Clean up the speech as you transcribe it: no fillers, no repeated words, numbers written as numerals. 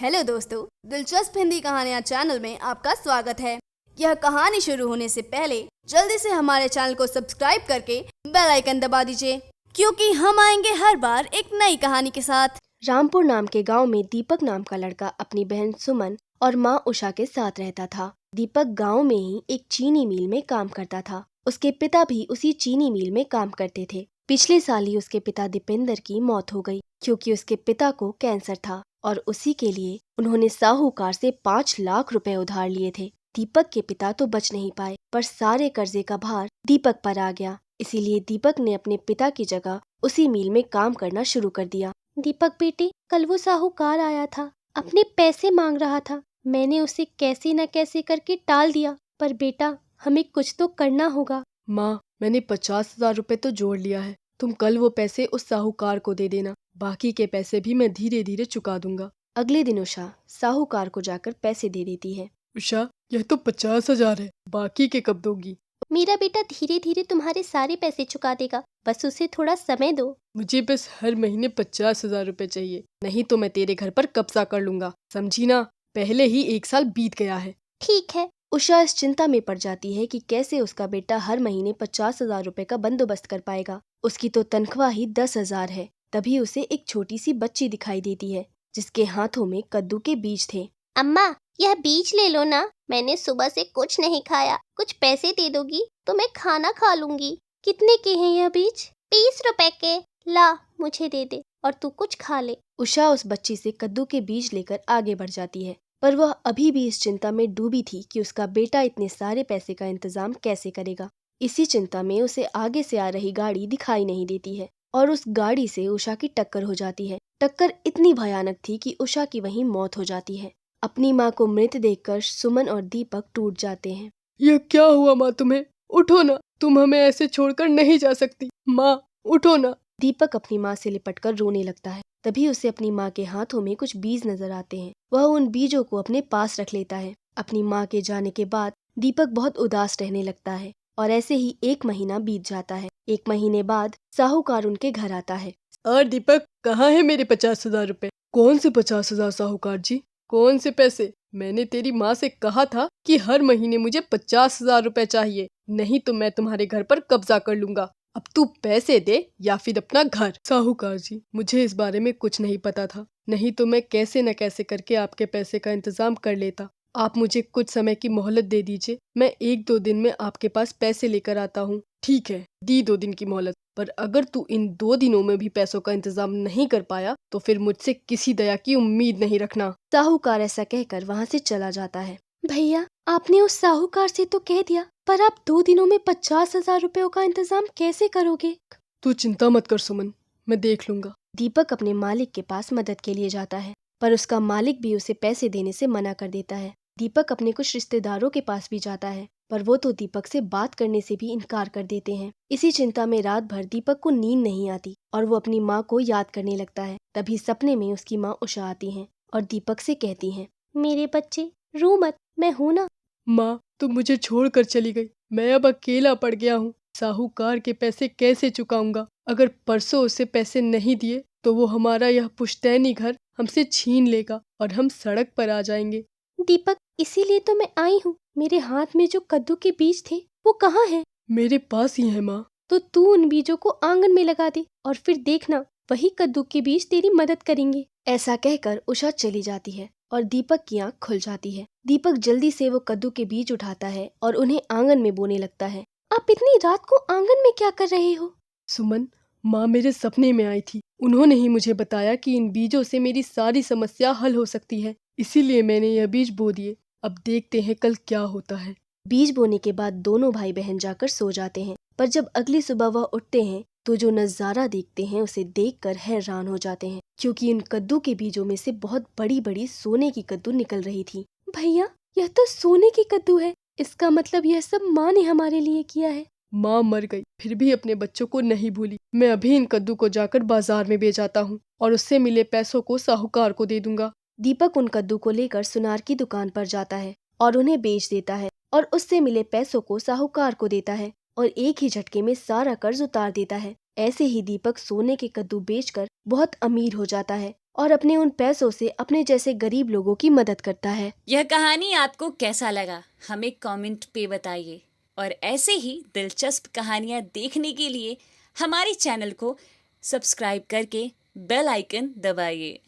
Hello दोस्तों, दिलचस्प हिंदी कहानियाँ चैनल में आपका स्वागत है। यह कहानी शुरू होने से पहले जल्दी से हमारे चैनल को सब्सक्राइब करके बेल आइकन दबा दीजिए, क्योंकि हम आएंगे हर बार एक नई कहानी के साथ। रामपुर नाम के गांव में दीपक नाम का लड़का अपनी बहन सुमन और माँ उषा के साथ रहता था। दीपक गांव में ही एक चीनी मिल में काम करता था। उसके पिता भी उसी चीनी मिल में काम करते थे। पिछले साल ही उसके पिता दीपेंद्र की मौत हो गई, क्योंकि उसके पिता को कैंसर था और उसी के लिए उन्होंने साहूकार से 5 लाख रुपए उधार लिए थे। दीपक के पिता तो बच नहीं पाए, पर सारे कर्जे का भार दीपक पर आ गया। इसीलिए दीपक ने अपने पिता की जगह उसी मिल में काम करना शुरू कर दिया। दीपक बेटे, कल वो साहूकार आया था, अपने पैसे मांग रहा था। मैंने उसे कैसे न कैसे करके टाल दिया, पर बेटा हमें कुछ तो करना होगा। माँ, मैंने 50,000 रुपए तो जोड़ लिया है। तुम कल वो पैसे उस साहूकार को दे देना। बाकी के पैसे भी मैं धीरे धीरे चुका दूंगा। अगले दिन उषा साहूकार को जाकर पैसे दे देती है। उषा, यह तो 50,000 है, बाकी के कब दोगी? मेरा बेटा धीरे धीरे तुम्हारे सारे पैसे चुका देगा, बस उसे थोड़ा समय दो। मुझे बस हर महीने 50,000 रुपए चाहिए, नहीं तो मैं तेरे घर पर कब्जा कर लूंगा, समझी ना? पहले ही 1 साल बीत गया है। ठीक है। उषा इस चिंता में पड़ जाती है कि कैसे उसका बेटा हर महीने 50,000 रुपए का बंदोबस्त कर पाएगा। उसकी तो तनख्वाह ही 10,000 है। तभी उसे एक छोटी सी बच्ची दिखाई देती है, जिसके हाथों में कद्दू के बीज थे। अम्मा, यह बीज ले लो ना, मैंने सुबह से कुछ नहीं खाया। कुछ पैसे दे दोगी तो मैं खाना खा लूंगी। कितने के हैं यह बीज? 20 रुपए के। ला, मुझे दे दे और तू कुछ खा ले। उषा उस बच्ची से कद्दू के बीज लेकर आगे बढ़ जाती है, पर वह अभी भी इस चिंता में डूबी थी कि उसका बेटा इतने सारे पैसे का इंतजाम कैसे करेगा। इसी चिंता में उसे आगे से आ रही गाड़ी दिखाई नहीं देती है और उस गाड़ी से उषा की टक्कर हो जाती है। टक्कर इतनी भयानक थी कि उषा की वहीं मौत हो जाती है। अपनी माँ को मृत देखकर सुमन और दीपक टूट जाते हैं। यह क्या हुआ माँ तुम्हें? उठो ना, तुम हमें ऐसे छोड़कर नहीं जा सकती। माँ, उठो ना। दीपक अपनी माँ से लिपटकर रोने लगता है। तभी उसे अपनी माँ के हाथों में कुछ बीज नजर आते हैं। वह उन बीजों को अपने पास रख लेता है। अपनी माँ के जाने के बाद दीपक बहुत उदास रहने लगता है और ऐसे ही 1 महीना बीत जाता है। 1 महीने बाद साहूकार उनके घर आता है। और दीपक, कहाँ है मेरे 50,000 रुपए? कौन से 50,000 साहूकार जी? कौन से पैसे? मैंने तेरी माँ से कहा था कि हर महीने मुझे 50,000 रुपए चाहिए, नहीं तो मैं तुम्हारे घर पर कब्जा कर लूंगा। अब तू पैसे दे या फिर अपना घर। साहूकार जी, मुझे इस बारे में कुछ नहीं पता था, नहीं तो मैं कैसे न कैसे करके आपके पैसे का इंतजाम कर लेता। आप मुझे कुछ समय की मोहलत दे दीजिए, मैं 1-2 दिन में आपके पास पैसे लेकर आता हूँ। ठीक है, दी 2 दिन की मोहलत, पर अगर तू इन 2 दिनों में भी पैसों का इंतजाम नहीं कर पाया तो फिर मुझसे किसी दया की उम्मीद नहीं रखना। साहूकार ऐसा कहकर वहाँ से चला जाता है। भैया, आपने उस साहूकार से तो कह दिया, पर आप 2 दिनों में 50,000 रुपयों का इंतजाम कैसे करोगे? तू चिंता मत कर सुमन, मैं देख लूंगा। दीपक अपने मालिक के पास मदद के लिए जाता है, पर उसका मालिक भी उसे पैसे देने से मना कर देता है। दीपक अपने कुछ रिश्तेदारों के पास भी जाता है, पर वो तो दीपक से बात करने से भी इनकार कर देते हैं। इसी चिंता में रात भर दीपक को नींद नहीं आती और वो अपनी माँ को याद करने लगता है। तभी सपने में उसकी माँ उषा आती हैं और दीपक से कहती हैं, मेरे बच्चे, रो मत, मैं हूँ ना। माँ, तुम मुझे छोड़कर चली गई, मैं अब अकेला पड़ गया हूँ। साहूकार के पैसे कैसे चुकाऊंगा? अगर परसों उसे पैसे नहीं दिए तो वो हमारा यह पुश्तैनी घर हमसे छीन लेगा और हम सड़क पर आ जाएंगे। दीपक, इसीलिए तो मैं आई हूँ। मेरे हाथ में जो कद्दू के बीज थे वो कहाँ हैं? मेरे पास ही है माँ। तो तू उन बीजों को आंगन में लगा दे और फिर देखना, वही कद्दू के बीज तेरी मदद करेंगे। ऐसा कहकर उषा चली जाती है और दीपक की आंख खुल जाती है। दीपक जल्दी से वो कद्दू के बीज उठाता है और उन्हें आंगन में बोने लगता है। आप इतनी रात को आंगन में क्या कर रहे हो? सुमन, माँ मेरे सपने में आई थी। उन्होंने ही मुझे बताया कि इन बीजों से मेरी सारी समस्या हल हो सकती है, इसीलिए मैंने यह बीज बो दिए। अब देखते हैं कल क्या होता है। बीज बोने के बाद दोनों भाई बहन जाकर सो जाते हैं, पर जब अगली सुबह वह उठते हैं तो जो नजारा देखते हैं उसे देखकर हैरान हो जाते हैं, क्योंकि इन कद्दू के बीजों में से बहुत बड़ी बड़ी सोने की कद्दू निकल रही थी। भैया, यह तो सोने की कद्दू है। इसका मतलब यह सब माँ ने हमारे लिए किया है। माँ मर गई, फिर भी अपने बच्चों को नहीं भूली। मैं अभी इन कद्दू को जाकर बाजार में बेच आता हूँ और उससे मिले पैसों को साहूकार को दे दूंगा। दीपक उन कद्दू को लेकर सुनार की दुकान पर जाता है और उन्हें बेच देता है और उससे मिले पैसों को साहूकार को देता है और एक ही झटके में सारा कर्ज उतार देता है। ऐसे ही दीपक सोने के कद्दू बेचकर बहुत अमीर हो जाता है और अपने उन पैसों से अपने जैसे गरीब लोगों की मदद करता है। यह कहानी आपको कैसा लगा हमें कमेंट पे बताइए और ऐसे ही दिलचस्प कहानियाँ देखने के लिए हमारे चैनल को सब्सक्राइब करके बेल आइकन दबाइए।